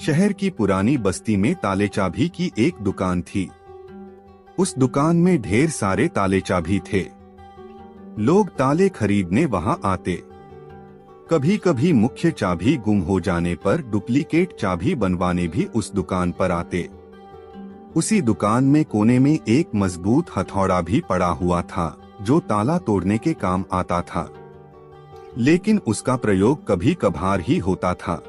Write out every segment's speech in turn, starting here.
शहर की पुरानी बस्ती में ताले चाबी की एक दुकान थी। उस दुकान में ढेर सारे ताले चाबी थे। लोग ताले खरीदने वहां आते। कभी कभी मुख्य चाबी गुम हो जाने पर डुप्लीकेट चाबी बनवाने भी उस दुकान पर आते। उसी दुकान में कोने में एक मजबूत हथौड़ा भी पड़ा हुआ था जो ताला तोड़ने के काम आता था, लेकिन उसका प्रयोग कभी कभार ही होता था।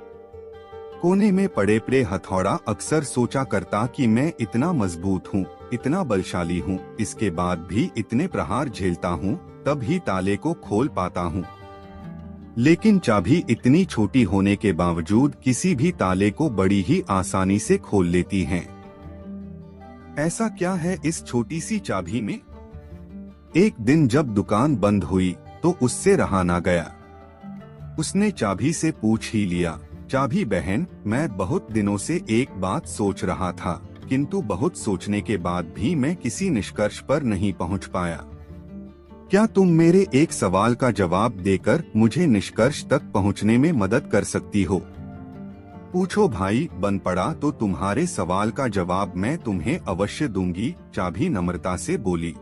कोने में पड़े हथौड़ा अक्सर सोचा करता कि मैं इतना मजबूत हूँ, इतना बलशाली हूँ, इसके बाद भी इतने प्रहार झेलता हूँ, तब ही ताले को खोल पाता हूँ। लेकिन चाबी इतनी छोटी होने के बावजूद किसी भी ताले को बड़ी ही आसानी से खोल लेती हैं। ऐसा क्या है इस छोटी सी चाबी में? एक दिन जब दुकान बंद हुई तो उससे रहा ना गया। उसने चाबी से पूछ ही लिया, चाबी बहन, मैं बहुत दिनों से एक बात सोच रहा था, किंतु बहुत सोचने के बाद भी मैं किसी निष्कर्ष पर नहीं पहुंच पाया। क्या तुम मेरे एक सवाल का जवाब देकर मुझे निष्कर्ष तक पहुंचने में मदद कर सकती हो? पूछो भाई, बन पड़ा तो तुम्हारे सवाल का जवाब मैं तुम्हें अवश्य दूंगी, चाबी नम्रता से बोली।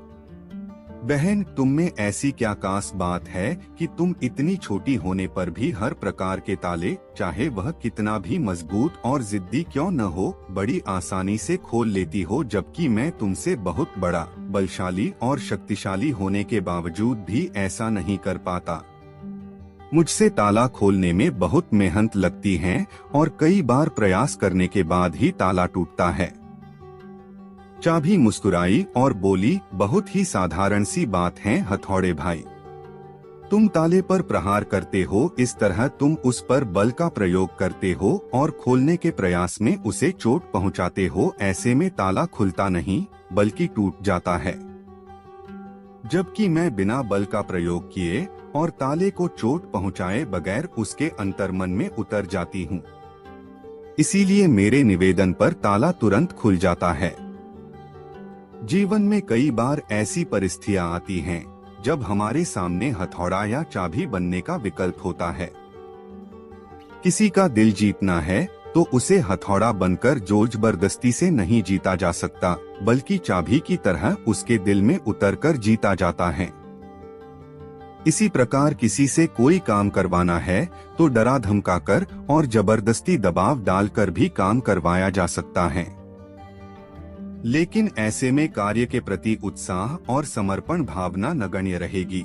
बहन, तुम में ऐसी क्या खास बात है कि तुम इतनी छोटी होने पर भी हर प्रकार के ताले, चाहे वह कितना भी मजबूत और जिद्दी क्यों न हो, बड़ी आसानी से खोल लेती हो, जबकि मैं तुमसे बहुत बड़ा, बलशाली और शक्तिशाली होने के बावजूद भी ऐसा नहीं कर पाता। मुझसे ताला खोलने में बहुत मेहनत लगती है और कई बार प्रयास करने के बाद ही ताला टूटता है। चाबी मुस्कुराई और बोली, बहुत ही साधारण सी बात है हथौड़े भाई। तुम ताले पर प्रहार करते हो, इस तरह तुम उस पर बल का प्रयोग करते हो और खोलने के प्रयास में उसे चोट पहुंचाते हो। ऐसे में ताला खुलता नहीं बल्कि टूट जाता है, जबकि मैं बिना बल का प्रयोग किए और ताले को चोट पहुंचाए बगैर उसके अंतर्मन में उतर जाती हूँ। इसीलिए मेरे निवेदन पर ताला तुरंत खुल जाता है। जीवन में कई बार ऐसी परिस्थितियां आती हैं जब हमारे सामने हथौड़ा या चाबी बनने का विकल्प होता है। किसी का दिल जीतना है तो उसे हथौड़ा बनकर जोर जबरदस्ती से नहीं जीता जा सकता, बल्कि चाबी की तरह उसके दिल में उतरकर जीता जाता है। इसी प्रकार किसी से कोई काम करवाना है तो डरा धमकाकर और जबरदस्ती दबाव डालकर भी काम करवाया जा सकता है। लेकिन ऐसे में कार्य के प्रति उत्साह और समर्पण भावना नगण्य रहेगी।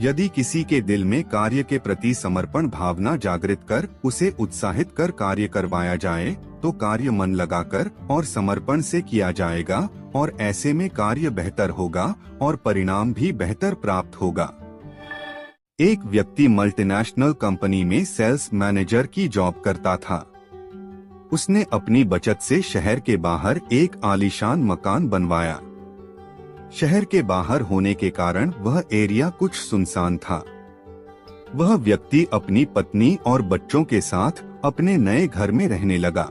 यदि किसी के दिल में कार्य के प्रति समर्पण भावना जागृत कर उसे उत्साहित कर कार्य करवाया जाए तो कार्य मन लगाकर और समर्पण से किया जाएगा और ऐसे में कार्य बेहतर होगा और परिणाम भी बेहतर प्राप्त होगा। एक व्यक्ति मल्टीनेशनल कंपनी में सेल्स मैनेजर की जॉब करता था। उसने अपनी बचत से शहर के बाहर एक आलीशान मकान बनवाया। शहर के बाहर होने के कारण वह एरिया कुछ सुनसान था। वह व्यक्ति अपनी पत्नी और बच्चों के साथ अपने नए घर में रहने लगा।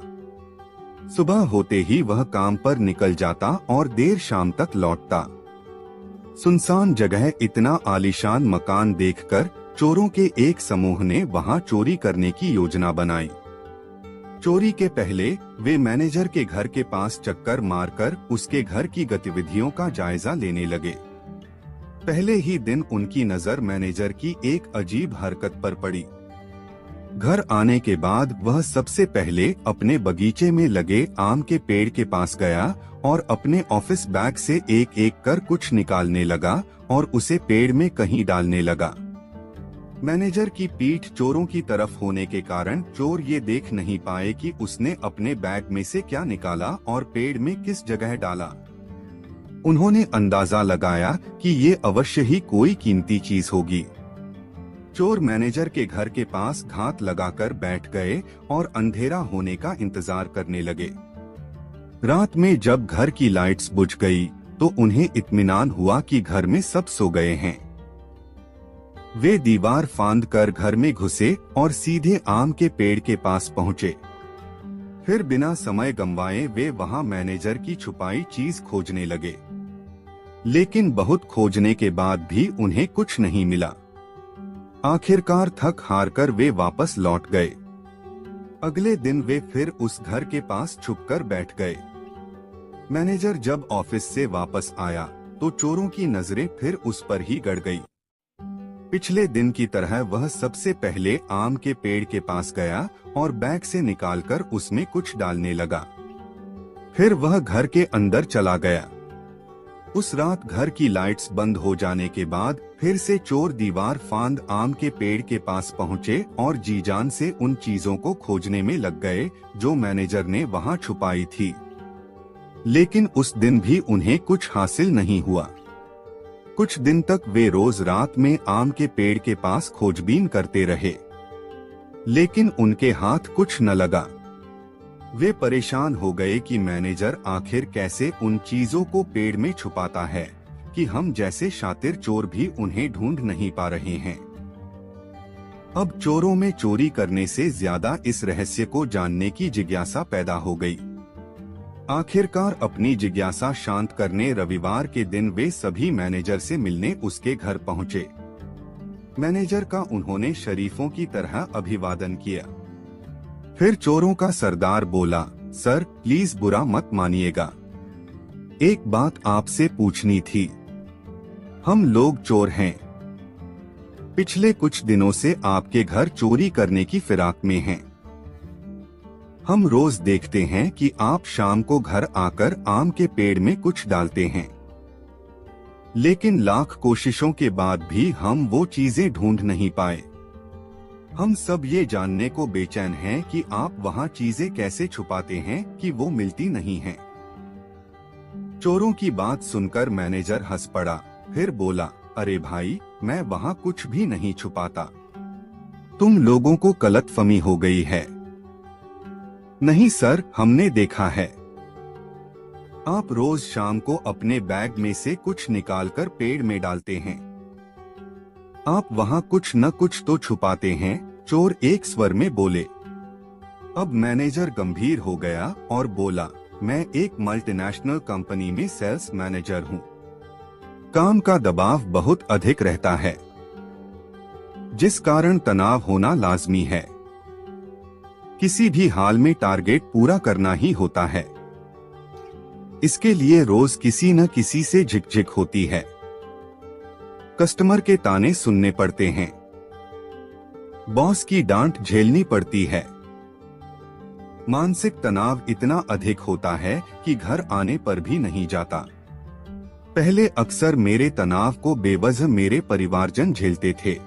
सुबह होते ही वह काम पर निकल जाता और देर शाम तक लौटता। सुनसान जगह इतना आलीशान मकान देखकर चोरों के एक समूह ने वहां चोरी करने की योजना बनाई। चोरी के पहले वे मैनेजर के घर के पास चक्कर मारकर उसके घर की गतिविधियों का जायजा लेने लगे। पहले ही दिन उनकी नजर मैनेजर की एक अजीब हरकत पर पड़ी। घर आने के बाद वह सबसे पहले अपने बगीचे में लगे आम के पेड़ के पास गया और अपने ऑफिस बैग से एक एक कर कुछ निकालने लगा और उसे पेड़ में कहीं डालने लगा। मैनेजर की पीठ चोरों की तरफ होने के कारण चोर ये देख नहीं पाए कि उसने अपने बैग में से क्या निकाला और पेड़ में किस जगह डाला। उन्होंने अंदाजा लगाया कि ये अवश्य ही कोई कीमती चीज होगी। चोर मैनेजर के घर के पास घात लगाकर बैठ गए और अंधेरा होने का इंतजार करने लगे। रात में जब घर की लाइट्स बुझ गई तो उन्हें इत्मीनान हुआ कि घर में सब सो गए हैं। वे दीवार फांद कर घर में घुसे और सीधे आम के पेड़ के पास पहुंचे। फिर बिना समय गंवाए वे वहां मैनेजर की छुपाई चीज खोजने लगे, लेकिन बहुत खोजने के बाद भी उन्हें कुछ नहीं मिला। आखिरकार थक हार कर वे वापस लौट गए। अगले दिन वे फिर उस घर के पास छुपकर बैठ गए। मैनेजर जब ऑफिस से वापस आया तो चोरों की नजरें फिर उस पर ही गड़ गई। पिछले दिन की तरह वह सबसे पहले आम के पेड़ के पास गया और बैग से निकालकर उसमें कुछ डालने लगा। फिर वह घर के अंदर चला गया। उस रात घर की लाइट्स बंद हो जाने के बाद फिर से चोर दीवार फांद आम के पेड़ के पास पहुंचे और जी जान से उन चीजों को खोजने में लग गए जो मैनेजर ने वहां छुपाई थी। लेकिन उस दिन भी उन्हें कुछ हासिल नहीं हुआ। कुछ दिन तक वे रोज रात में आम के पेड़ के पास खोजबीन करते रहे, लेकिन उनके हाथ कुछ न लगा। वे परेशान हो गए कि मैनेजर आखिर कैसे उन चीजों को पेड़ में छुपाता है कि हम जैसे शातिर चोर भी उन्हें ढूंढ नहीं पा रहे हैं। अब चोरों में चोरी करने से ज्यादा इस रहस्य को जानने की जिज्ञासा पैदा हो गई। आखिरकार अपनी जिज्ञासा शांत करने रविवार के दिन वे सभी मैनेजर से मिलने उसके घर पहुंचे। मैनेजर का उन्होंने शरीफों की तरह अभिवादन किया। फिर चोरों का सरदार बोला, सर प्लीज बुरा मत मानिएगा, एक बात आपसे पूछनी थी। हम लोग चोर हैं। पिछले कुछ दिनों से आपके घर चोरी करने की फिराक में हैं। हम रोज देखते हैं कि आप शाम को घर आकर आम के पेड़ में कुछ डालते हैं, लेकिन लाख कोशिशों के बाद भी हम वो चीजें ढूंढ नहीं पाए। हम सब ये जानने को बेचैन हैं कि आप वहाँ चीजें कैसे छुपाते हैं कि वो मिलती नहीं हैं। चोरों की बात सुनकर मैनेजर हंस पड़ा, फिर बोला, अरे भाई, मैं वहाँ कुछ भी नहीं छुपाता। तुम लोगों को गलतफहमी हो गई है। नहीं सर, हमने देखा है। आप रोज शाम को अपने बैग में से कुछ निकालकर पेड़ में डालते हैं। आप वहाँ कुछ न कुछ तो छुपाते हैं, चोर एक स्वर में बोले। अब मैनेजर गंभीर हो गया और बोला, मैं एक मल्टीनेशनल कंपनी में सेल्स मैनेजर हूँ। काम का दबाव बहुत अधिक रहता है, जिस कारण तनाव होना लाजमी है। किसी भी हाल में टारगेट पूरा करना ही होता है। इसके लिए रोज किसी न किसी से झिकझिक होती है। कस्टमर के ताने सुनने पड़ते हैं, बॉस की डांट झेलनी पड़ती है। मानसिक तनाव इतना अधिक होता है कि घर आने पर भी नहीं जाता। पहले अक्सर मेरे तनाव को बेवजह मेरे परिवारजन झेलते थे।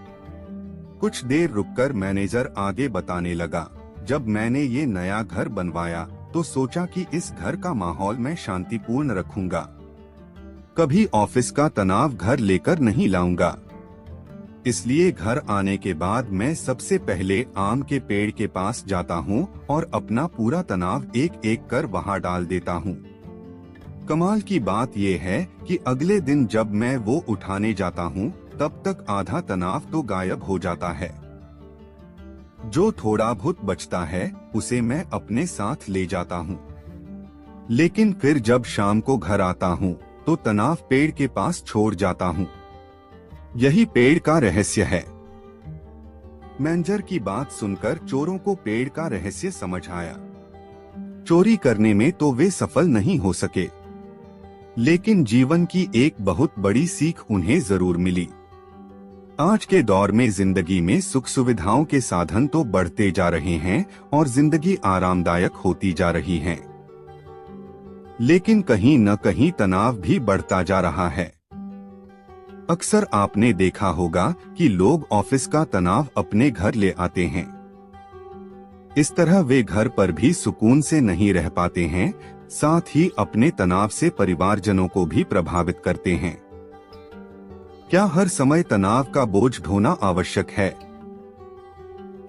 कुछ देर रुककर मैनेजर आगे बताने लगा, जब मैंने ये नया घर बनवाया तो सोचा कि इस घर का माहौल मैं शांतिपूर्ण रखूंगा। कभी ऑफिस का तनाव घर लेकर नहीं लाऊंगा। इसलिए घर आने के बाद मैं सबसे पहले आम के पेड़ के पास जाता हूँ और अपना पूरा तनाव एक एक कर वहाँ डाल देता हूँ। कमाल की बात यह है कि अगले दिन जब मैं वो उठाने जाता हूँ तब तक आधा तनाव तो गायब हो जाता है। जो थोड़ा बहुत बचता है उसे मैं अपने साथ ले जाता हूँ। लेकिन फिर जब शाम को घर आता हूँ तो तनाव पेड़ के पास छोड़ जाता हूँ। यही पेड़ का रहस्य है। मैनेजर की बात सुनकर चोरों को पेड़ का रहस्य समझ आया। चोरी करने में तो वे सफल नहीं हो सके, लेकिन जीवन की एक बहुत बड़ी सीख उन्हें जरूर मिली। आज के दौर में जिंदगी में सुख सुविधाओं के साधन तो बढ़ते जा रहे हैं और जिंदगी आरामदायक होती जा रही है, लेकिन कहीं न कहीं तनाव भी बढ़ता जा रहा है। अक्सर आपने देखा होगा कि लोग ऑफिस का तनाव अपने घर ले आते हैं। इस तरह वे घर पर भी सुकून से नहीं रह पाते हैं, साथ ही अपने तनाव से परिवारजनों को भी प्रभावित करते हैं। क्या हर समय तनाव का बोझ ढोना आवश्यक है?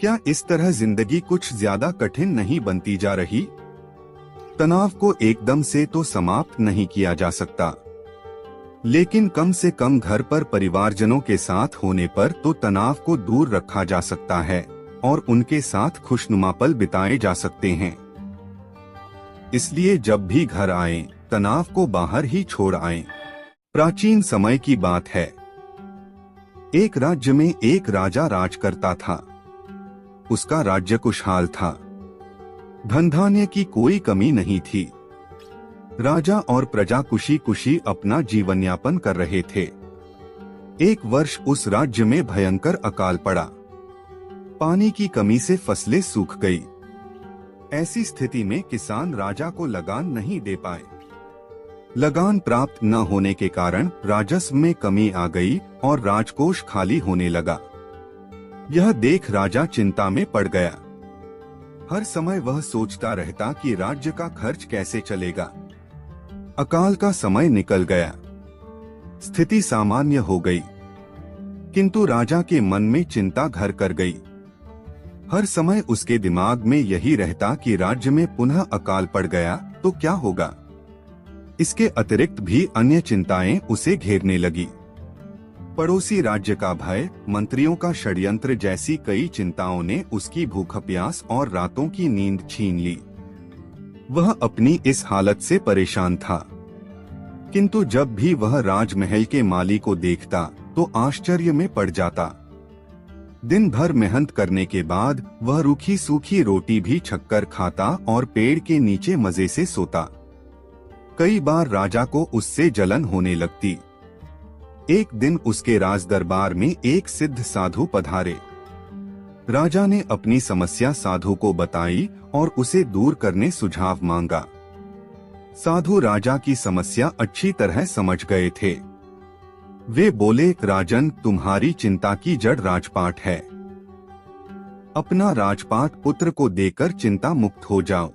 क्या इस तरह जिंदगी कुछ ज्यादा कठिन नहीं बनती जा रही? तनाव को एकदम से तो समाप्त नहीं किया जा सकता, लेकिन कम से कम घर पर परिवारजनों के साथ होने पर तो तनाव को दूर रखा जा सकता है और उनके साथ खुशनुमा पल बिताए जा सकते हैं। इसलिए जब भी घर आएं, तनाव को बाहर ही छोड़ आएं। प्राचीन समय की बात है। एक राज्य में एक राजा राज करता था। उसका राज्य खुशहाल था। धन धान्य की कोई कमी नहीं थी। राजा और प्रजा खुशी खुशी अपना जीवन यापन कर रहे थे। एक वर्ष उस राज्य में भयंकर अकाल पड़ा। पानी की कमी से फसलें सूख गई। ऐसी स्थिति में किसान राजा को लगान नहीं दे पाए। लगान प्राप्त न होने के कारण राजस्व में कमी आ गई और राजकोष खाली होने लगा। यह देख राजा चिंता में पड़ गया। हर समय वह सोचता रहता कि राज्य का खर्च कैसे चलेगा। अकाल का समय निकल गया। स्थिति सामान्य हो गई, किंतु राजा के मन में चिंता घर कर गई। हर समय उसके दिमाग में यही रहता कि राज्य में पुनः अकाल पड़ गया तो क्या होगा। इसके अतिरिक्त भी अन्य चिंताएं उसे घेरने लगी। पड़ोसी राज्य का भय, मंत्रियों का षड्यंत्र जैसी कई चिंताओं ने उसकी भूख प्यास और रातों की नींद छीन ली। वह अपनी इस हालत से परेशान था, किंतु जब भी वह राजमहल के माली को देखता तो आश्चर्य में पड़ जाता। दिन भर मेहनत करने के बाद वह रूखी सूखी रोटी भी छककर खाता और पेड़ के नीचे मजे से सोता। कई बार राजा को उससे जलन होने लगती। एक दिन उसके राज दरबार में एक सिद्ध साधु पधारे। राजा ने अपनी समस्या साधु को बताई और उसे दूर करने सुझाव मांगा। साधु राजा की समस्या अच्छी तरह समझ गए थे। वे बोले, राजन, तुम्हारी चिंता की जड़ राजपाट है। अपना राजपाट पुत्र को देकर चिंता मुक्त हो जाओ।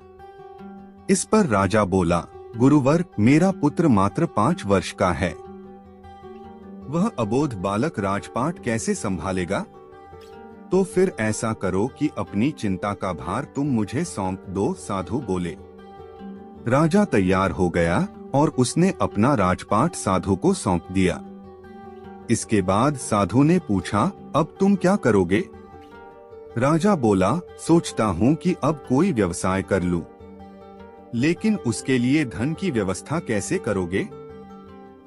इस पर राजा बोला, गुरुवर, मेरा पुत्र मात्र 5 वर्ष का है। वह अबोध बालक राजपाट कैसे संभालेगा? तो फिर ऐसा करो कि अपनी चिंता का भार तुम मुझे सौंप दो, साधु बोले। राजा तैयार हो गया और उसने अपना राजपाट साधु को सौंप दिया। इसके बाद साधु ने पूछा, अब तुम क्या करोगे? राजा बोला, सोचता हूँ कि अब कोई व्यवसाय कर लूं। लेकिन उसके लिए धन की व्यवस्था कैसे करोगे?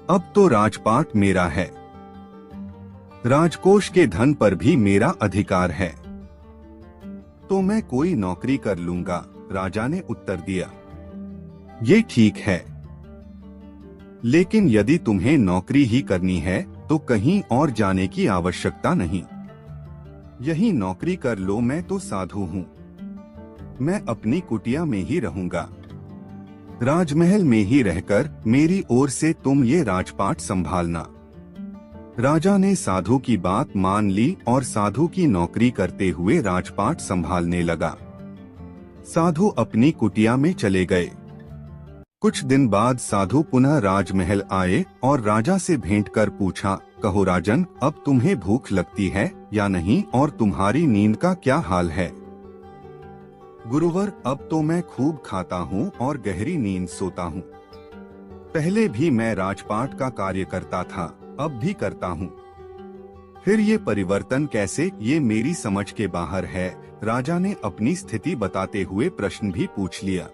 अब तो राजपाट मेरा है। राजकोष के धन पर भी मेरा अधिकार है। तो मैं कोई नौकरी कर लूंगा, राजा ने उत्तर दिया। ये ठीक है, लेकिन यदि तुम्हें नौकरी ही करनी है तो कहीं और जाने की आवश्यकता नहीं। यही नौकरी कर लो। मैं तो साधु हूँ, मैं अपनी कुटिया में ही रहूंगा। राजमहल में ही रहकर मेरी ओर से तुम ये राजपाट संभालना। राजा ने साधु की बात मान ली और साधु की नौकरी करते हुए राजपाट संभालने लगा। साधु अपनी कुटिया में चले गए। कुछ दिन बाद साधु पुनः राजमहल आए और राजा से भेंट कर पूछा, कहो राजन, अब तुम्हें भूख लगती है या नहीं और तुम्हारी नींद का क्या हाल है? गुरुवर, अब तो मैं खूब खाता हूँ और गहरी नींद सोता हूँ। पहले भी मैं राजपाट का कार्य करता था, अब भी करता हूँ। फिर ये परिवर्तन कैसे, ये मेरी समझ के बाहर है। राजा ने अपनी स्थिति बताते हुए प्रश्न भी पूछ लिया।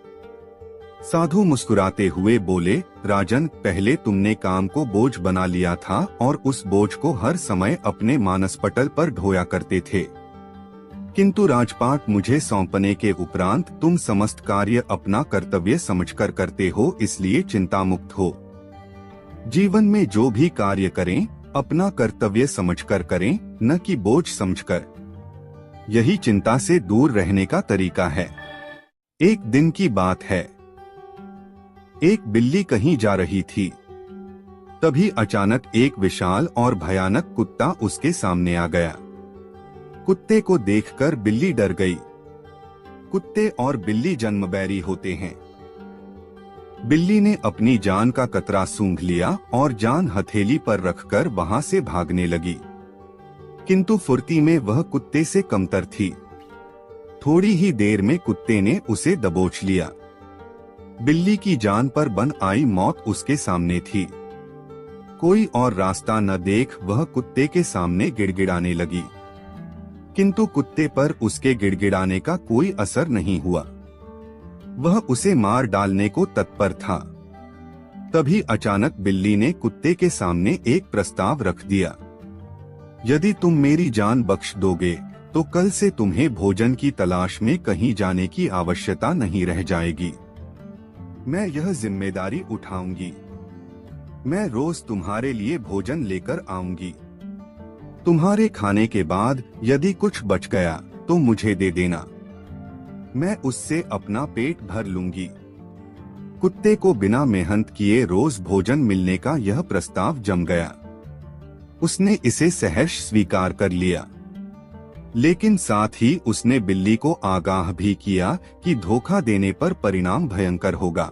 साधु मुस्कुराते हुए बोले, राजन, पहले तुमने काम को बोझ बना लिया था और उस बोझ को हर समय अपने मानस पटल पर ढोया करते थे। किंतु राजपाट मुझे सौंपने के उपरांत तुम समस्त कार्य अपना कर्तव्य समझकर करते हो, इसलिए चिंता मुक्त हो। जीवन में जो भी कार्य करें अपना कर्तव्य समझकर करें, न कि बोझ समझकर। यही चिंता से दूर रहने का तरीका है। एक दिन की बात है, एक बिल्ली कहीं जा रही थी। तभी अचानक एक विशाल और भयानक कुत्ता उसके सामने आ गया। कुत्ते को देखकर बिल्ली डर गई। कुत्ते और बिल्ली जन्मबैरी होते हैं। बिल्ली ने अपनी जान का कतरा सूंघ लिया और जान हथेली पर रखकर वहां से भागने लगी। किंतु फुर्ती में वह कुत्ते से कमतर थी। थोड़ी ही देर में कुत्ते ने उसे दबोच लिया। बिल्ली की जान पर बन आई मौत उसके सामने थी। कोई और रास्ता न देख वह कुत्ते के सामने गिड़गिड़ाने लगी, किंतु कुत्ते पर उसके गिड़गिड़ाने का कोई असर नहीं हुआ। वह उसे मार डालने को तत्पर था। तभी अचानक बिल्ली ने कुत्ते के सामने एक प्रस्ताव रख दिया। यदि तुम मेरी जान बख्श दोगे तो कल से तुम्हें भोजन की तलाश में कहीं जाने की आवश्यकता नहीं रह जाएगी। मैं यह जिम्मेदारी उठाऊंगी। मैं रोज तुम्हारे लिए भोजन लेकर आऊंगी। तुम्हारे खाने के बाद यदि कुछ बच गया तो मुझे दे देना। मैं उससे अपना पेट भर लूंगी। कुत्ते को बिना मेहनत किए रोज भोजन मिलने का यह प्रस्ताव जम गया। उसने इसे सहर्ष स्वीकार कर लिया, लेकिन साथ ही उसने बिल्ली को आगाह भी किया कि धोखा देने पर परिणाम भयंकर होगा।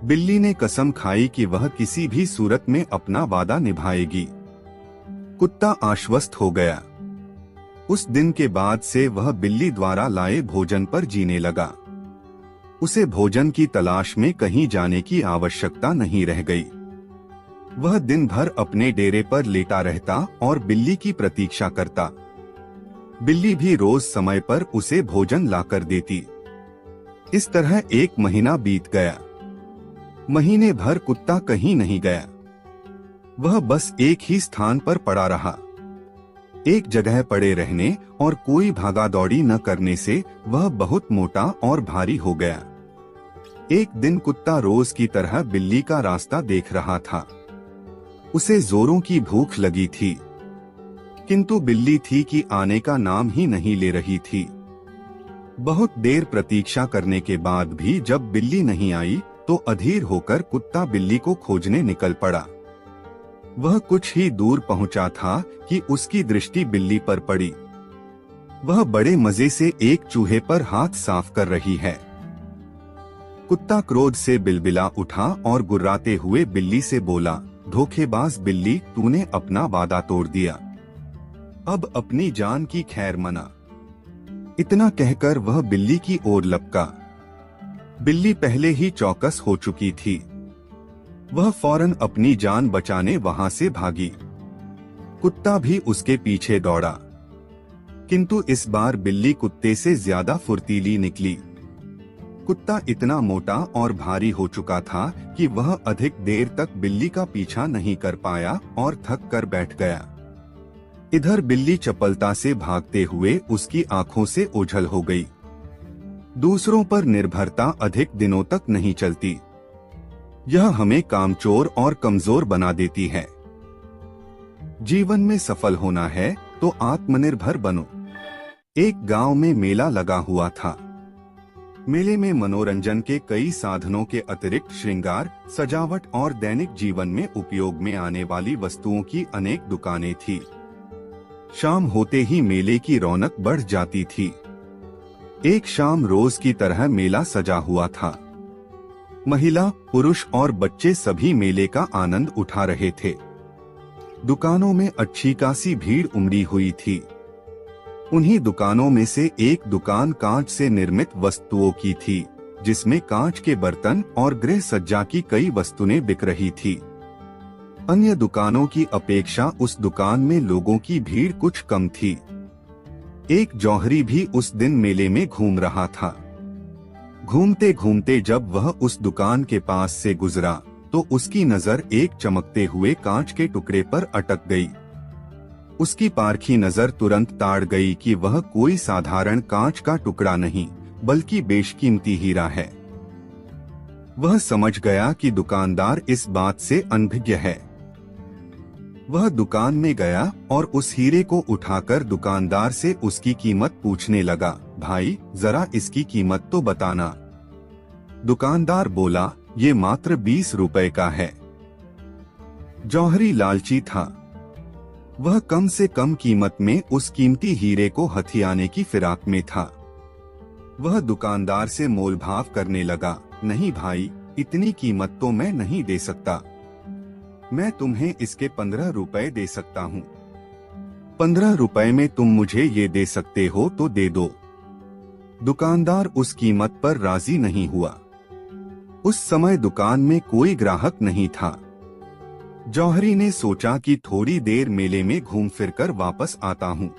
बिल्ली ने कसम खाई कि वह किसी भी सूरत में अपना वादा निभाएगी। कुत्ता आश्वस्त हो गया। उस दिन के बाद से वह बिल्ली द्वारा लाए भोजन पर जीने लगा। उसे भोजन की तलाश में कहीं जाने की आवश्यकता नहीं रह गई। वह दिन भर अपने डेरे पर लेटा रहता और बिल्ली की प्रतीक्षा करता। बिल्ली भी रोज समय पर उसे भोजन लाकर देती। इस तरह 1 महीना बीत गया। महीने भर कुत्ता कहीं नहीं गया। वह बस एक ही स्थान पर पड़ा रहा। एक जगह पड़े रहने और कोई भागा दौड़ी न करने से वह बहुत मोटा और भारी हो गया। एक दिन कुत्ता रोज की तरह बिल्ली का रास्ता देख रहा था। उसे जोरों की भूख लगी थी, किंतु बिल्ली थी कि आने का नाम ही नहीं ले रही थी। बहुत देर प्रतीक्षा करने के बाद भी जब बिल्ली नहीं आई तो अधीर होकर कुत्ता बिल्ली को खोजने निकल पड़ा। वह कुछ ही दूर पहुंचा था कि उसकी दृष्टि बिल्ली पर पड़ी। वह बड़े मजे से एक चूहे पर हाथ साफ कर रही है। कुत्ता क्रोध से बिलबिला उठा और गुर्राते हुए बिल्ली से बोला, धोखेबाज बिल्ली, तूने अपना वादा तोड़ दिया। अब अपनी जान की खैर मना। इतना कहकर वह बिल्ली की ओर लपका। बिल्ली पहले ही चौकस हो चुकी थी। वह फौरन अपनी जान बचाने वहां से भागी। कुत्ता भी उसके पीछे दौड़ा, किंतु इस बार बिल्ली कुत्ते से ज्यादा फुर्तीली निकली। कुत्ता इतना मोटा और भारी हो चुका था कि वह अधिक देर तक बिल्ली का पीछा नहीं कर पाया और थक कर बैठ गया। इधर बिल्ली चपलता से भागते हुए उसकी आंखों से ओझल हो गई। दूसरों पर निर्भरता अधिक दिनों तक नहीं चलती। यह हमें कामचोर और कमजोर बना देती है। जीवन में सफल होना है तो आत्मनिर्भर बनो। एक गांव में मेला लगा हुआ था। मेले में मनोरंजन के कई साधनों के अतिरिक्त श्रृंगार, सजावट और दैनिक जीवन में उपयोग में आने वाली वस्तुओं की अनेक दुकानें थी। शाम होते ही मेले की रौनक बढ़ जाती थी। एक शाम रोज की तरह मेला सजा हुआ था। महिला, पुरुष और बच्चे सभी मेले का आनंद उठा रहे थे। दुकानों में अच्छी खासी भीड़ उमड़ी हुई थी। उन्हीं दुकानों में से एक दुकान कांच से निर्मित वस्तुओं की थी, जिसमें कांच के बर्तन और गृह सज्जा की कई वस्तुएं बिक रही थी। अन्य दुकानों की अपेक्षा उस दुकान में लोगों की भीड़ कुछ कम थी। एक जौहरी भी उस दिन मेले में घूम रहा था। घूमते घूमते जब वह उस दुकान के पास से गुजरा तो उसकी नजर एक चमकते हुए कांच के टुकड़े पर अटक गई। उसकी पारखी नजर तुरंत ताड़ गई कि वह कोई साधारण कांच का टुकड़ा नहीं बल्कि बेशकीमती हीरा है। वह समझ गया कि दुकानदार इस बात से अनभिज्ञ है। वह दुकान में गया और उस हीरे को उठाकर दुकानदार से उसकी कीमत पूछने लगा। भाई, जरा इसकी कीमत तो बताना। दुकानदार बोला, ये मात्र 20 रुपए का है। जौहरी लालची था। वह कम से कम कीमत में उस कीमती हीरे को हथियाने की फिराक में था। वह दुकानदार से मोलभाव करने लगा। नहीं भाई, इतनी कीमत तो मैं नहीं दे सकता। मैं तुम्हें इसके 15 रुपए दे सकता हूँ। 15 रुपए में तुम मुझे ये दे सकते हो तो दे दो। दुकानदार उस कीमत पर राजी नहीं हुआ। उस समय दुकान में कोई ग्राहक नहीं था। जौहरी ने सोचा कि थोड़ी देर मेले में घूम फिरकर वापस आता हूँ।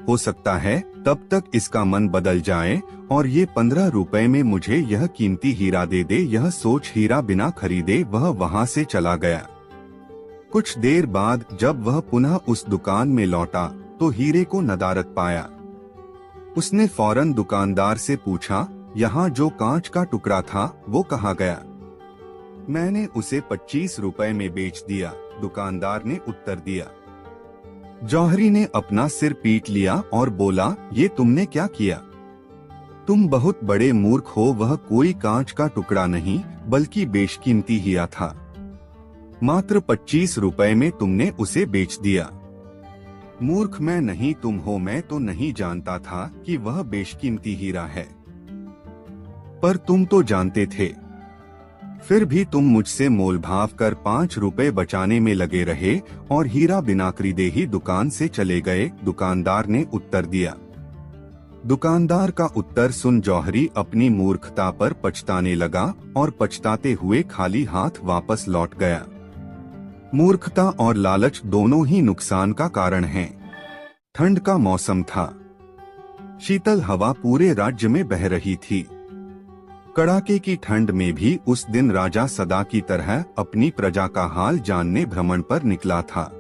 हो सकता है तब तक इसका मन बदल जाए और ये 15 रुपए में मुझे यह कीमती हीरा दे दे। यह सोच हीरा बिना खरीदे वह वहां से चला गया। कुछ देर बाद जब वह पुनः उस दुकान में लौटा तो हीरे को नदारद पाया। उसने फौरन दुकानदार से पूछा, यहाँ जो कांच का टुकड़ा था वो कहाँ गया? मैंने उसे 25 रुपए में बेच दिया, दुकानदार ने उत्तर दिया। जौहरी ने अपना सिर पीट लिया और बोला, ये तुमने क्या किया? तुम बहुत बड़े मूर्ख हो। वह कोई कांच का टुकड़ा नहीं बल्कि बेशकीमती हीरा था। मात्र 25 रुपए में तुमने उसे बेच दिया। मूर्ख मैं नहीं तुम हो। मैं तो नहीं जानता था कि वह बेशकीमती हीरा है, पर तुम तो जानते थे। फिर भी तुम मुझसे मोलभाव कर 5 रुपए बचाने में लगे रहे और हीरा बिना खरीदे ही दुकान से चले गए, दुकानदार ने उत्तर दिया। दुकानदार का उत्तर सुन जौहरी अपनी मूर्खता पर पछताने लगा और पछताते हुए खाली हाथ वापस लौट गया। मूर्खता और लालच दोनों ही नुकसान का कारण हैं। ठंड का मौसम था। शीतल हवा पूरे राज्य में बह रही थी। कड़ाके की ठंड में भी उस दिन राजा सदा की तरह अपनी प्रजा का हाल जानने भ्रमण पर निकला था।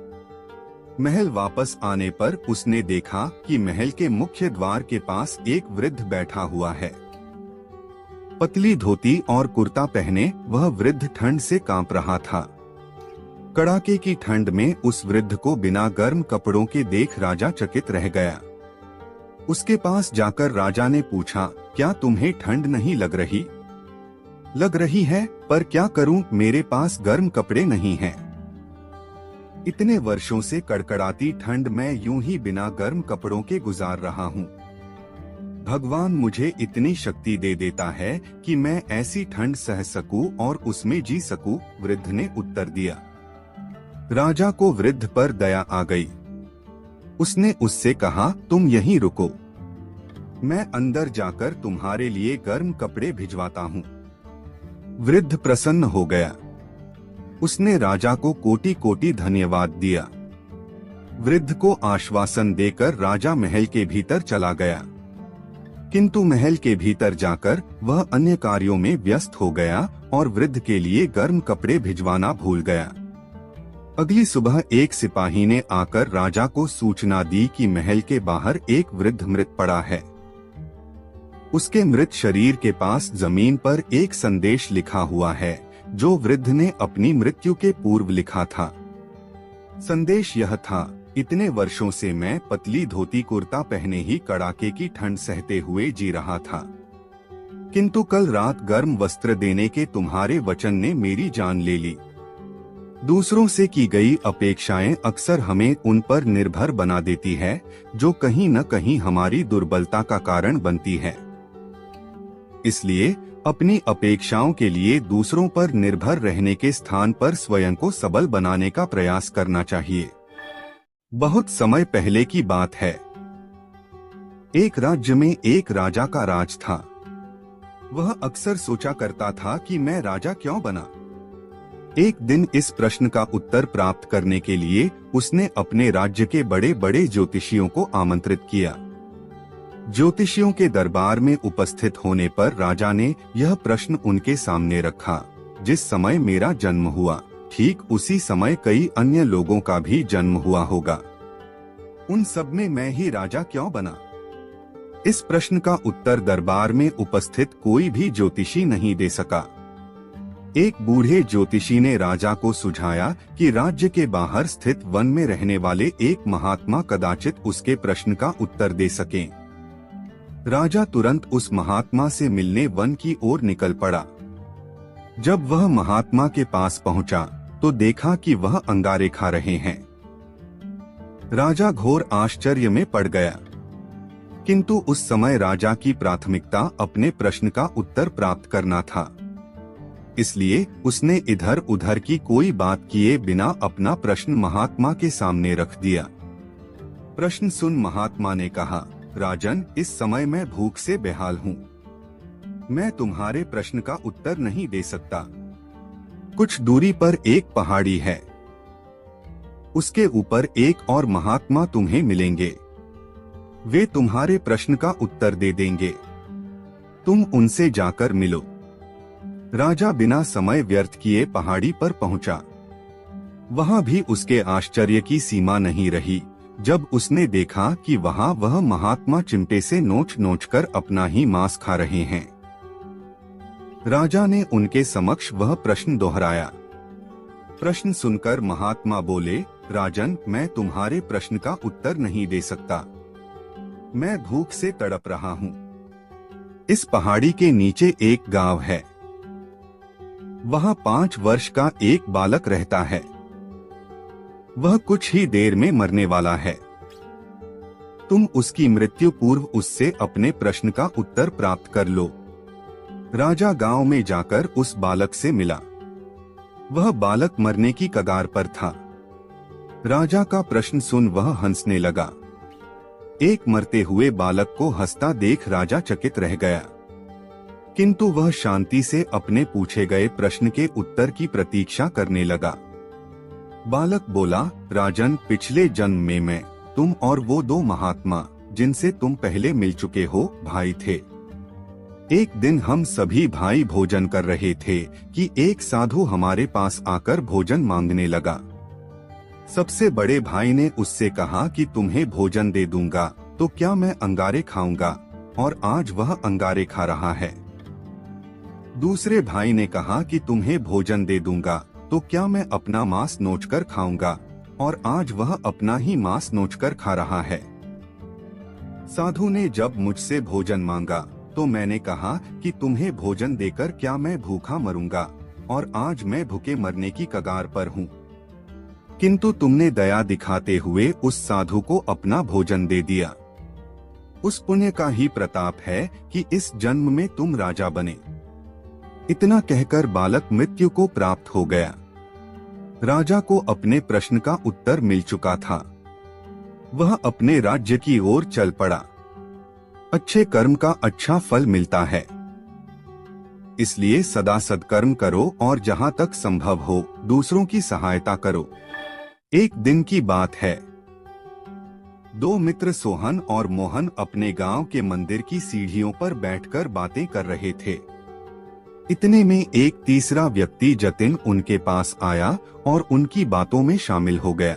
महल वापस आने पर उसने देखा कि महल के मुख्य द्वार के पास एक वृद्ध बैठा हुआ है। पतली धोती और कुर्ता पहने वह वृद्ध ठंड से कांप रहा था। कड़ाके की ठंड में उस वृद्ध को बिना गर्म कपड़ों के देख राजा चकित रह गया। उसके पास जाकर राजा ने पूछा, क्या तुम्हें ठंड नहीं लग रही? लग रही है, पर क्या करूं, मेरे पास गर्म कपड़े नहीं हैं। इतने वर्षों से कड़कड़ाती ठंड में यूं ही बिना गर्म कपड़ों के गुजार रहा हूं। भगवान मुझे इतनी शक्ति दे देता है कि मैं ऐसी ठंड सह सकूं और उसमें जी सकूं, वृद्ध ने उत्तर दिया। राजा को वृद्ध पर दया आ गई। उसने उससे कहा, तुम यहीं रुको, मैं अंदर जाकर तुम्हारे लिए गर्म कपड़े भिजवाता हूँ। वृद्ध प्रसन्न हो गया। उसने राजा को कोटि कोटि धन्यवाद दिया। वृद्ध को आश्वासन देकर राजा महल के भीतर चला गया, किंतु महल के भीतर जाकर वह अन्य कार्यों में व्यस्त हो गया और वृद्ध के लिए गर्म कपड़े भिजवाना भूल गया। अगली सुबह एक सिपाही ने आकर राजा को सूचना दी कि महल के बाहर एक वृद्ध मृत पड़ा है। उसके मृत शरीर के पास जमीन पर एक संदेश लिखा हुआ है, जो वृद्ध ने अपनी मृत्यु के पूर्व लिखा था। संदेश यह था, इतने वर्षों से मैं पतली धोती कुर्ता पहने ही कड़ाके की ठंड सहते हुए जी रहा था, किंतु कल रात गर्म वस्त्र देने के तुम्हारे वचन ने मेरी जान ले ली। दूसरों से की गई अपेक्षाएं अक्सर हमें उन पर निर्भर बना देती है, जो कहीं न कहीं हमारी दुर्बलता का कारण बनती है। इसलिए अपनी अपेक्षाओं के लिए दूसरों पर निर्भर रहने के स्थान पर स्वयं को सबल बनाने का प्रयास करना चाहिए। बहुत समय पहले की बात है। एक राज्य में एक राजा का राज था। वह अक्सर सोचा करता था कि मैं राजा क्यों बना। एक दिन इस प्रश्न का उत्तर प्राप्त करने के लिए उसने अपने राज्य के बड़े बड़े ज्योतिषियों को आमंत्रित किया। ज्योतिषियों के दरबार में उपस्थित होने पर राजा ने यह प्रश्न उनके सामने रखा, जिस समय मेरा जन्म हुआ, ठीक उसी समय कई अन्य लोगों का भी जन्म हुआ होगा। उन सब में मैं ही राजा क्यों बना? इस प्रश्न का उत्तर दरबार में उपस्थित कोई भी ज्योतिषी नहीं दे सका। एक बूढ़े ज्योतिषी ने राजा को सुझाया कि राज्य के बाहर स्थित वन में रहने वाले एक महात्मा कदाचित उसके प्रश्न का उत्तर दे सकें। राजा तुरंत उस महात्मा से मिलने वन की ओर निकल पड़ा। जब वह महात्मा के पास पहुंचा तो देखा कि वह अंगारे खा रहे हैं। राजा घोर आश्चर्य में पड़ गया, किंतु उस समय राजा की प्राथमिकता अपने प्रश्न का उत्तर प्राप्त करना था। इसलिए उसने इधर उधर की कोई बात किए बिना अपना प्रश्न महात्मा के सामने रख दिया। प्रश्न सुन महात्मा ने कहा, राजन, इस समय मैं भूख से बेहाल हूँ। मैं तुम्हारे प्रश्न का उत्तर नहीं दे सकता। कुछ दूरी पर एक पहाड़ी है, उसके ऊपर एक और महात्मा तुम्हें मिलेंगे। वे तुम्हारे प्रश्न का उत्तर दे देंगे। तुम उनसे जाकर मिलो। राजा बिना समय व्यर्थ किए पहाड़ी पर पहुंचा। वहां भी उसके आश्चर्य की सीमा नहीं रही जब उसने देखा कि वहाँ वह महात्मा चिमटे से नोच नोच कर अपना ही मांस खा रहे हैं, राजा ने उनके समक्ष वह प्रश्न दोहराया। प्रश्न सुनकर महात्मा बोले, राजन, मैं तुम्हारे प्रश्न का उत्तर नहीं दे सकता। मैं भूख से तड़प रहा हूँ। इस पहाड़ी के नीचे एक गांव है। वहाँ 5 वर्ष का एक बालक रहता है। वह कुछ ही देर में मरने वाला है। तुम उसकी मृत्यु पूर्व उससे अपने प्रश्न का उत्तर प्राप्त कर लो। राजा गांव में जाकर उस बालक से मिला। वह बालक मरने की कगार पर था। राजा का प्रश्न सुन वह हंसने लगा। एक मरते हुए बालक को हंसता देख राजा चकित रह गया, किंतु वह शांति से अपने पूछे गए प्रश्न के उत्तर की प्रतीक्षा करने लगा। बालक बोला, राजन, पिछले जन्म में मैं, तुम और वो 2 महात्मा जिनसे तुम पहले मिल चुके हो, भाई थे। एक दिन हम सभी भाई भोजन कर रहे थे कि एक साधु हमारे पास आकर भोजन मांगने लगा। सबसे बड़े भाई ने उससे कहा कि तुम्हें भोजन दे दूंगा तो क्या मैं अंगारे खाऊंगा, और आज वह अंगारे खा रहा है। दूसरे भाई ने कहा कि तुम्हें भोजन दे दूंगा तो क्या मैं अपना मांस नोचकर खाऊंगा, और आज वह अपना ही मांस नोचकर खा रहा है। साधु ने जब मुझसे भोजन मांगा तो मैंने कहा कि तुम्हें भोजन देकर क्या मैं भूखा मरूंगा, और आज मैं भूखे मरने की कगार पर हूँ। किंतु तुमने दया दिखाते हुए उस साधु को अपना भोजन दे दिया। उस पुण्य का ही प्रताप है कि इस जन्म में तुम राजा बने। इतना कहकर बालक मृत्यु को प्राप्त हो गया। राजा को अपने प्रश्न का उत्तर मिल चुका था। वह अपने राज्य की ओर चल पड़ा। अच्छे कर्म का अच्छा फल मिलता है, इसलिए सदा सत्कर्म करो और जहाँ तक संभव हो दूसरों की सहायता करो। एक दिन की बात है। 2 मित्र सोहन और मोहन अपने गांव के मंदिर की सीढ़ियों पर बैठकर बातें कर रहे थे। इतने में एक तीसरा व्यक्ति जतिन उनके पास आया और उनकी बातों में शामिल हो गया।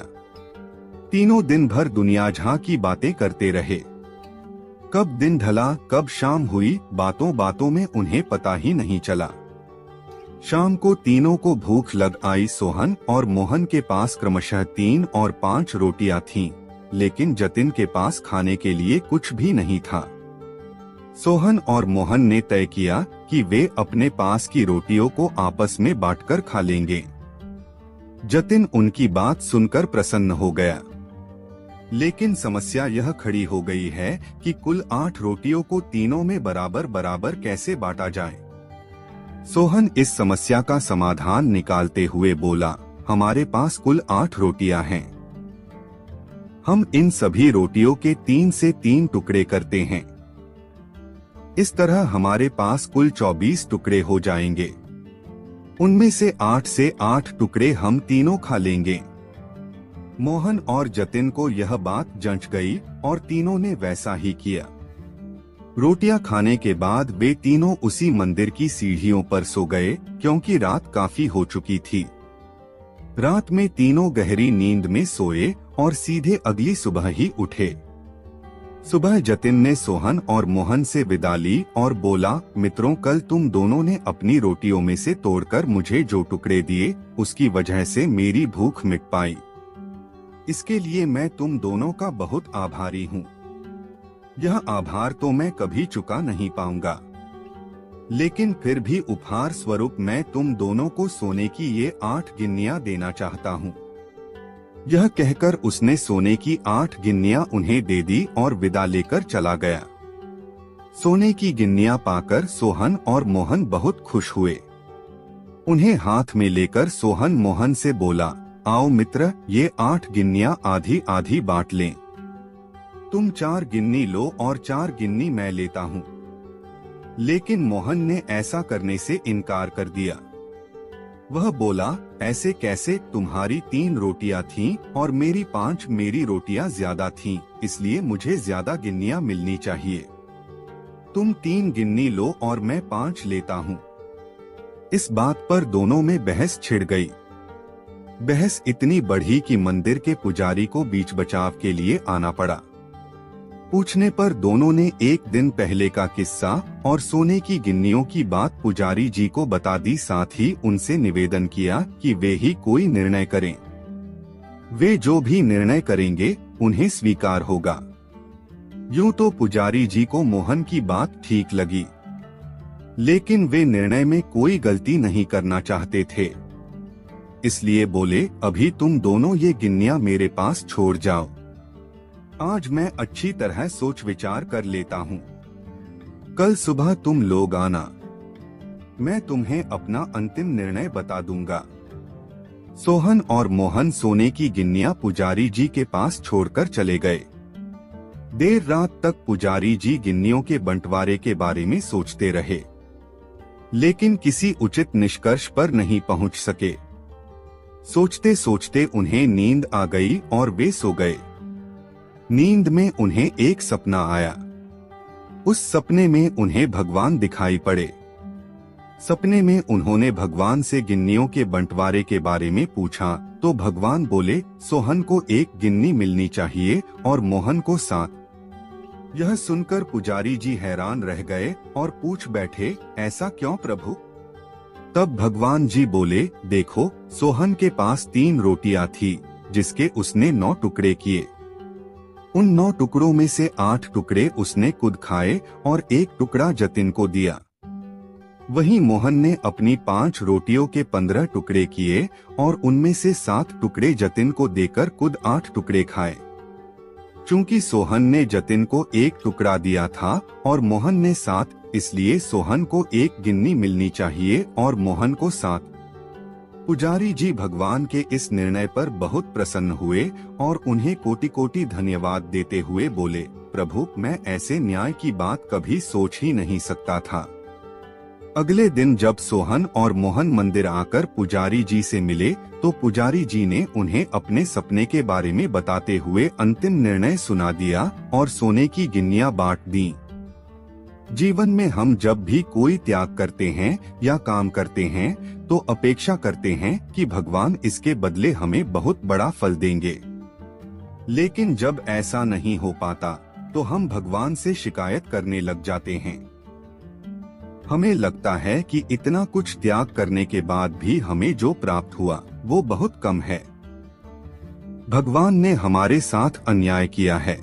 तीनों दिन भर दुनिया जहां की बातें करते रहे। कब दिन ढला, कब शाम हुई, बातों बातों में उन्हें पता ही नहीं चला। शाम को तीनों को भूख लग आई। सोहन और मोहन के पास क्रमशः 3 और 5 रोटियां थीं, लेकिन जतिन के पास खाने के लिए कुछ भी नहीं था। सोहन और मोहन ने तय किया कि वे अपने पास की रोटियों को आपस में बांटकर खा लेंगे। जतिन उनकी बात सुनकर प्रसन्न हो गया, लेकिन समस्या यह खड़ी हो गई है कि कुल 8 रोटियों को तीनों में बराबर बराबर कैसे बांटा जाए। सोहन इस समस्या का समाधान निकालते हुए बोला, हमारे पास कुल 8 रोटियां हैं। हम इन सभी रोटियों के 3 से 3 टुकड़े करते हैं। इस तरह हमारे पास कुल 24 टुकड़े हो जाएंगे। उनमें से 8 टुकड़े हम तीनों खा लेंगे। मोहन और जतिन को यह बात जंच गई और तीनों ने वैसा ही किया। रोटियां खाने के बाद वे तीनों उसी मंदिर की सीढ़ियों पर सो गए, क्योंकि रात काफी हो चुकी थी। रात में तीनों गहरी नींद में सोए और सीधे अगली सुबह ही उठे। सुबह जतिन ने सोहन और मोहन से विदा ली और बोला, मित्रों, कल तुम दोनों ने अपनी रोटियों में से तोड़कर मुझे जो टुकड़े दिए, उसकी वजह से मेरी भूख मिट पाई। इसके लिए मैं तुम दोनों का बहुत आभारी हूँ। यह आभार तो मैं कभी चुका नहीं पाऊंगा, लेकिन फिर भी उपहार स्वरूप मैं तुम दोनों को सोने की ये 8 गिन्नियां देना चाहता हूँ। यह कहकर उसने सोने की 8 गिन्नियां उन्हें दे दी और विदा लेकर चला गया। सोने की गिन्नियां पाकर सोहन और मोहन बहुत खुश हुए। उन्हें हाथ में लेकर सोहन मोहन से बोला, आओ मित्र, ये 8 गिन्नियां आधी आधी बांट लें। तुम 4 गिन्नी लो और 4 गिन्नी मैं लेता हूँ। लेकिन मोहन ने ऐसा करने से इनकार कर दिया। वह बोला, ऐसे कैसे, तुम्हारी 3 रोटियां थीं और मेरी 5, मेरी रोटियां ज्यादा थीं, इसलिए मुझे ज्यादा गिन्नियां मिलनी चाहिए। तुम 3 गिन्नी लो और मैं 5 लेता हूँ। इस बात पर दोनों में बहस छिड़ गई। बहस इतनी बढ़ी कि मंदिर के पुजारी को बीच बचाव के लिए आना पड़ा। पूछने पर दोनों ने एक दिन पहले का किस्सा और सोने की गिन्नियों की बात पुजारी जी को बता दी। साथ ही उनसे निवेदन किया कि वे ही कोई निर्णय करें। वे जो भी निर्णय करेंगे उन्हें स्वीकार होगा। यूं तो पुजारी जी को मोहन की बात ठीक लगी, लेकिन वे निर्णय में कोई गलती नहीं करना चाहते थे। इसलिए बोले, अभी तुम दोनों ये गिन्नियां मेरे पास छोड़ जाओ। आज मैं अच्छी तरह सोच विचार कर लेता हूँ। कल सुबह तुम लोग आना, मैं तुम्हें अपना अंतिम निर्णय बता दूंगा। सोहन और मोहन सोने की गिन्नियां पुजारी जी के पास छोड़कर चले गए। देर रात तक पुजारी जी गिन्नियों के बंटवारे के बारे में सोचते रहे, लेकिन किसी उचित निष्कर्ष पर नहीं पहुंच सके। सोचते सोचते उन्हें नींद आ गई और वे सो गए। नींद में उन्हें एक सपना आया। उस सपने में उन्हें भगवान दिखाई पड़े। सपने में उन्होंने भगवान से गिन्नियों के बंटवारे के बारे में पूछा तो भगवान बोले, सोहन को एक गिन्नी मिलनी चाहिए और मोहन को 7। यह सुनकर पुजारी जी हैरान रह गए और पूछ बैठे, ऐसा क्यों प्रभु? तब भगवान जी बोले, देखो, सोहन के पास 3 रोटियां थी जिसके उसने 9 टुकड़े किए। उन 9 टुकड़ों में से 8 टुकड़े उसने खुद खाए और 1 टुकड़ा जतिन को दिया। वहीं मोहन ने अपनी 5 रोटियों के 15 टुकड़े किए और उनमें से 7 टुकड़े जतिन को देकर खुद 8 टुकड़े खाए। चूंकि सोहन ने जतिन को 1 टुकड़ा दिया था और मोहन ने 7, इसलिए सोहन को 1 गिन्नी मिलनी चाहिए और मोहन को 7। पुजारी जी भगवान के इस निर्णय पर बहुत प्रसन्न हुए और उन्हें कोटि कोटि धन्यवाद देते हुए बोले, प्रभु, मैं ऐसे न्याय की बात कभी सोच ही नहीं सकता था। अगले दिन जब सोहन और मोहन मंदिर आकर पुजारी जी से मिले तो पुजारी जी ने उन्हें अपने सपने के बारे में बताते हुए अंतिम निर्णय सुना दिया और सोने की गिन्नियां बांट दी। जीवन में हम जब भी कोई त्याग करते हैं या काम करते हैं तो अपेक्षा करते हैं कि भगवान इसके बदले हमें बहुत बड़ा फल देंगे, लेकिन जब ऐसा नहीं हो पाता तो हम भगवान से शिकायत करने लग जाते हैं। हमें लगता है कि इतना कुछ त्याग करने के बाद भी हमें जो प्राप्त हुआ वो बहुत कम है। भगवान ने हमारे साथ अन्याय किया है,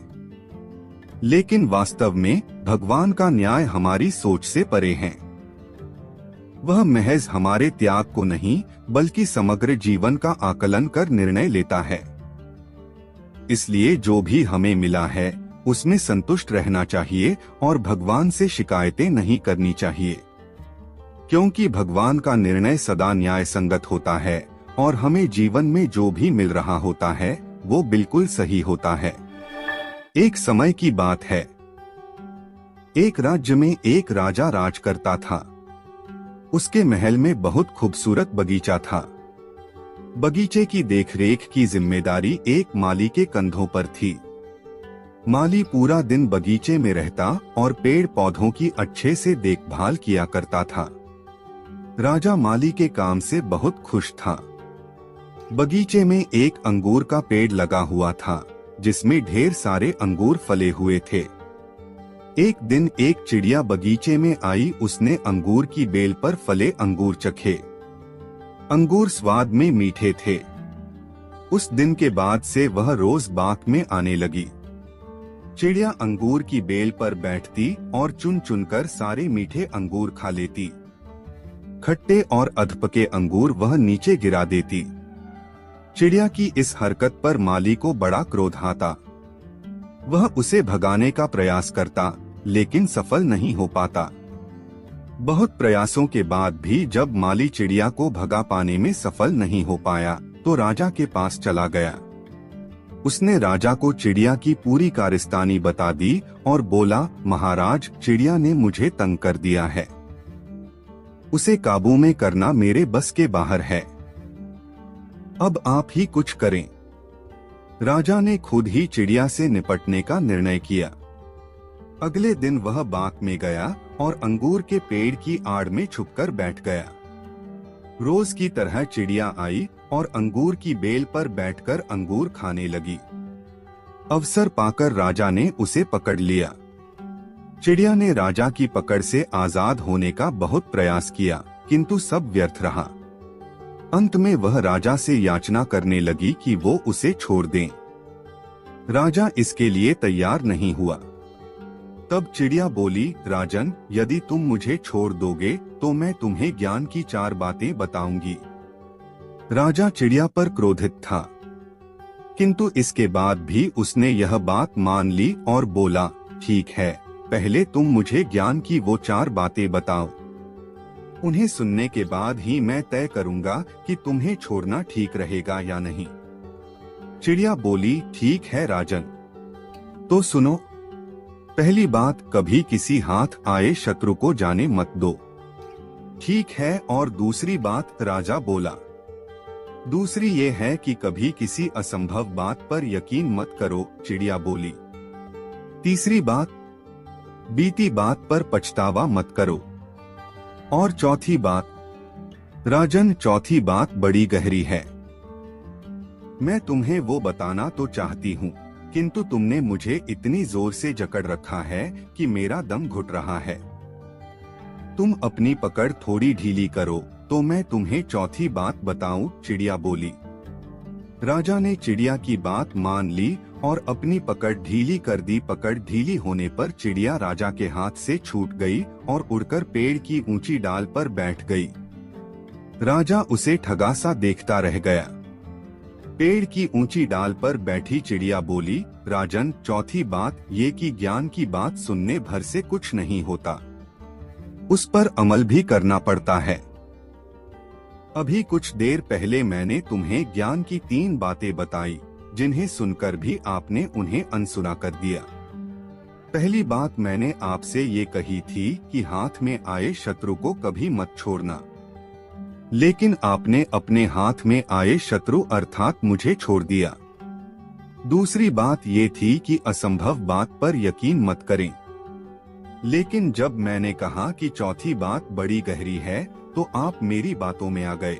लेकिन वास्तव में भगवान का न्याय हमारी सोच से परे है। वह महज हमारे त्याग को नहीं बल्कि समग्र जीवन का आकलन कर निर्णय लेता है। इसलिए जो भी हमें मिला है उसमें संतुष्ट रहना चाहिए और भगवान से शिकायतें नहीं करनी चाहिए, क्योंकि भगवान का निर्णय सदा न्याय संगत होता है और हमें जीवन में जो भी मिल रहा होता है वो बिल्कुल सही होता है। एक समय की बात है, एक राज्य में एक राजा राज करता था। उसके महल में बहुत खूबसूरत बगीचा था। बगीचे की देखरेख की जिम्मेदारी एक माली के कंधों पर थी। माली पूरा दिन बगीचे में रहता और पेड़ पौधों की अच्छे से देखभाल किया करता था। राजा माली के काम से बहुत खुश था। बगीचे में एक अंगूर का पेड़ लगा हुआ था जिसमें ढेर सारे अंगूर फले हुए थे। एक दिन एक चिड़िया बगीचे में आई। उसने अंगूर की बेल पर फले अंगूर चखे। अंगूर स्वाद में मीठे थे। उस दिन के बाद से वह रोज बाग में आने लगी। चिड़िया अंगूर की बेल पर बैठती और चुन चुनकर सारे मीठे अंगूर खा लेती। खट्टे और अधपके अंगूर वह नीचे गिरा देती। चिड़िया की इस हरकत पर माली को बड़ा क्रोध आता। वह उसे भगाने का प्रयास करता, लेकिन सफल नहीं हो पाता। बहुत प्रयासों के बाद भी जब माली चिड़िया को भगा पाने में सफल नहीं हो पाया तो राजा के पास चला गया। उसने राजा को चिड़िया की पूरी कारस्तानी बता दी और बोला, महाराज, चिड़िया ने मुझे तंग कर दिया है। उसे काबू में करना मेरे बस के बाहर है। अब आप ही कुछ करें। राजा ने खुद ही चिड़िया से निपटने का निर्णय किया। अगले दिन वह बाग में गया और अंगूर के पेड़ की आड़ में छुपकर बैठ गया। रोज की तरह चिड़िया आई और अंगूर की बेल पर बैठकर अंगूर खाने लगी। अवसर पाकर राजा ने उसे पकड़ लिया। चिड़िया ने राजा की पकड़ से आजाद होने का बहुत प्रयास किया, किंतु सब व्यर्थ रहा। अंत में वह राजा से याचना करने लगी कि वो उसे छोड़ दें। राजा इसके लिए तैयार नहीं हुआ। तब चिड़िया बोली, राजन, यदि तुम मुझे छोड़ दोगे तो मैं तुम्हें ज्ञान की 4 बातें बताऊंगी। राजा चिड़िया पर क्रोधित था, किंतु इसके बाद भी उसने यह बात मान ली और बोला, ठीक है, पहले तुम मुझे ज्ञान की वो 4 बातें बताओ। उन्हें सुनने के बाद ही मैं तय करूंगा कि तुम्हें छोड़ना ठीक रहेगा या नहीं। चिड़िया बोली, ठीक है राजन, तो सुनो। पहली बात, कभी किसी हाथ आए शत्रु को जाने मत दो। ठीक है, और दूसरी बात, राजा बोला। दूसरी ये है कि कभी किसी असंभव बात पर यकीन मत करो, चिड़िया बोली। तीसरी बात, बीती बात पर पछतावा मत करो। और चौथी बात, राजन, चौथी बात बड़ी गहरी है। मैं तुम्हें वो बताना तो चाहती हूँ, किंतु तुमने मुझे इतनी जोर से जकड़ रखा है कि मेरा दम घुट रहा है। तुम अपनी पकड़ थोड़ी ढीली करो तो मैं तुम्हें चौथी बात बताऊं, चिड़िया बोली। राजा ने चिड़िया की बात मान ली और अपनी पकड़ ढीली कर दी। पकड़ ढीली होने पर चिड़िया राजा के हाथ से छूट गई और उड़कर पेड़ की ऊंची डाल पर बैठ गई। राजा उसे ठगा सा देखता रह गया। पेड़ की ऊंची डाल पर बैठी चिड़िया बोली, राजन, चौथी बात ये कि ज्ञान की बात सुनने भर से कुछ नहीं होता, उस पर अमल भी करना पड़ता है। अभी कुछ देर पहले मैंने तुम्हें ज्ञान की 3 बातें बताई, जिन्हें सुनकर भी आपने उन्हें अनसुना कर दिया। पहली बात मैंने आपसे ये कही थी कि हाथ में आए शत्रु को कभी मत छोड़ना, लेकिन आपने अपने हाथ में आए शत्रु अर्थात मुझे छोड़ दिया। दूसरी बात ये थी कि असंभव बात पर यकीन मत करें, लेकिन जब मैंने कहा कि चौथी बात बड़ी गहरी है तो आप मेरी बातों में आ गए।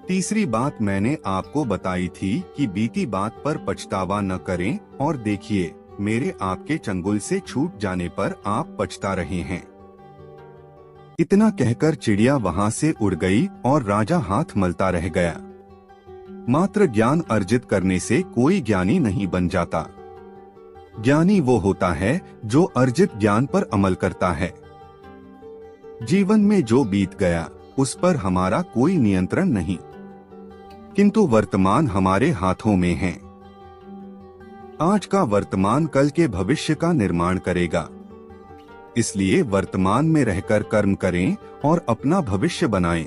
तीसरी बात मैंने आपको बताई थी कि बीती बात पर पछतावा न करें, और देखिए, मेरे आपके चंगुल से छूट जाने पर आप पछता रहे हैं। इतना कहकर चिड़िया वहां से उड़ गई और राजा हाथ मलता रह गया। मात्र ज्ञान अर्जित करने से कोई ज्ञानी नहीं बन जाता। ज्ञानी वो होता है जो अर्जित ज्ञान पर अमल करता है। जीवन में जो बीत गया उस पर हमारा कोई नियंत्रण नहीं, किंतु वर्तमान हमारे हाथों में है। आज का वर्तमान कल के भविष्य का निर्माण करेगा। इसलिए वर्तमान में रहकर कर्म करें और अपना भविष्य बनाएं।